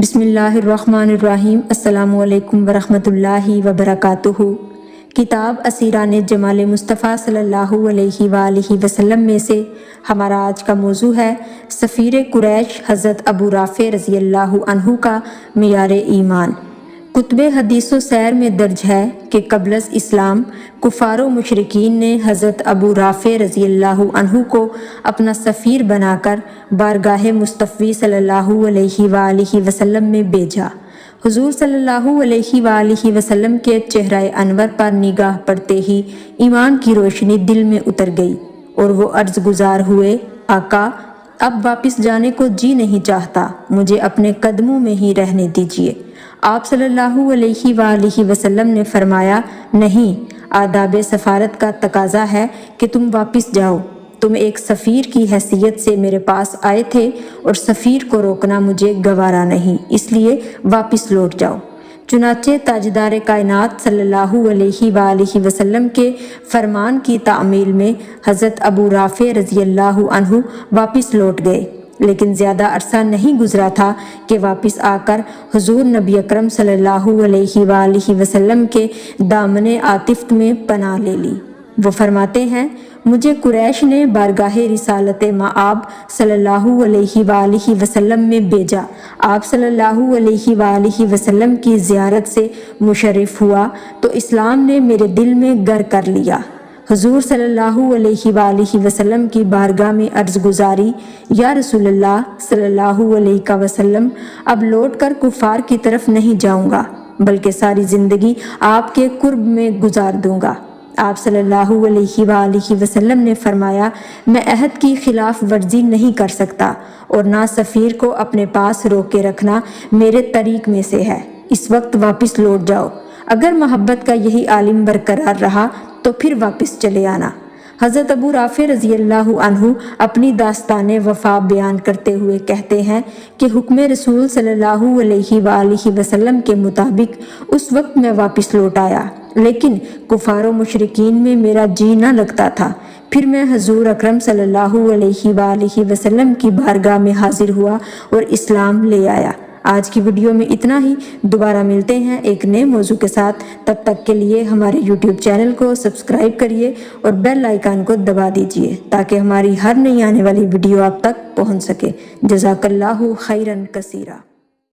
بسم اللہ الرحمن الرحیم۔ السلام علیکم ورحمۃ اللہ وبرکاتہ۔ کتاب اسیران جمال مصطفیٰ صلی اللہ علیہ وآلہ وسلم میں سے ہمارا آج کا موضوع ہے سفیر قریش حضرت ابو رافع رضی اللہ عنہ کا معیار ایمان۔ کتب حدیث و سیر میں درج ہے کہ قبل از اسلام کفار و مشرکین نے حضرت ابو رافع رضی اللہ عنہ کو اپنا سفیر بنا کر بارگاہ مصطفی صلی اللہ علیہ وآلہ وسلم میں بھیجا۔ حضور صلی اللہ علیہ وآلہ وسلم کے چہرہ انور پر نگاہ پڑتے ہی ایمان کی روشنی دل میں اتر گئی اور وہ عرض گزار ہوئے، آقا اب واپس جانے کو جی نہیں چاہتا، مجھے اپنے قدموں میں ہی رہنے دیجیے۔ آپ صلی اللہ علیہ وآلہ وسلم نے فرمایا، نہیں، آداب سفارت کا تقاضا ہے کہ تم واپس جاؤ۔ تم ایک سفیر کی حیثیت سے میرے پاس آئے تھے اور سفیر کو روکنا مجھے گوارا نہیں، اس لیے واپس لوٹ جاؤ۔ چنانچہ تاجدار کائنات صلی اللہ علیہ وآلہ وسلم کے فرمان کی تعمیل میں حضرت ابو رافع رضی اللہ عنہ واپس لوٹ گئے، لیکن زیادہ عرصہ نہیں گزرا تھا کہ واپس آ کر حضور نبی اکرم صلی اللہ علیہ وآلہ وسلم کے دامن عاطفت میں پناہ لے لی۔ وہ فرماتے ہیں، مجھے قریش نے بارگاہ رسالت مآب صلی اللہ علیہ وآلہ وسلم میں بھیجا۔ آپ صلی اللہ علیہ وآلہ وسلم کی زیارت سے مشرف ہوا تو اسلام نے میرے دل میں گر کر لیا۔ حضور صلی اللہ علیہ وآلہ وسلم کی بارگاہ میں عرض گزاری، یا رسول اللہ صلی اللہ علیہ وسلم، اب لوٹ کر کفار کی طرف نہیں جاؤں گا بلکہ ساری زندگی آپ کے قرب میں گزار دوں گا۔ آپ صلی اللہ علیہ وآلہ وسلم نے فرمایا، میں عہد کی خلاف ورزی نہیں کر سکتا اور نہ سفیر کو اپنے پاس روک کے رکھنا میرے طریق میں سے ہے، اس وقت واپس لوٹ جاؤ۔ اگر محبت کا یہی عالم برقرار رہا تو پھر واپس چلے آنا۔ حضرت ابو رافع رضی اللہ عنہ اپنی داستان وفا بیان کرتے ہوئے کہتے ہیں کہ حکم رسول صلی اللہ علیہ وآلہ وسلم کے مطابق اس وقت میں واپس لوٹ آیا، لیکن کفار و مشرکین میں میرا جی نہ لگتا تھا۔ پھر میں حضور اکرم صلی اللہ علیہ وآلہ وسلم کی بارگاہ میں حاضر ہوا اور اسلام لے آیا۔ آج کی ویڈیو میں اتنا ہی، دوبارہ ملتے ہیں ایک نئے موضوع کے ساتھ۔ تب تک کے لیے ہمارے یوٹیوب چینل کو سبسکرائب کریے اور بیل آئیکن کو دبا دیجیے تاکہ ہماری ہر نئی آنے والی ویڈیو آپ تک پہنچ سکے۔ جزاک اللہ خیرا کثیرا۔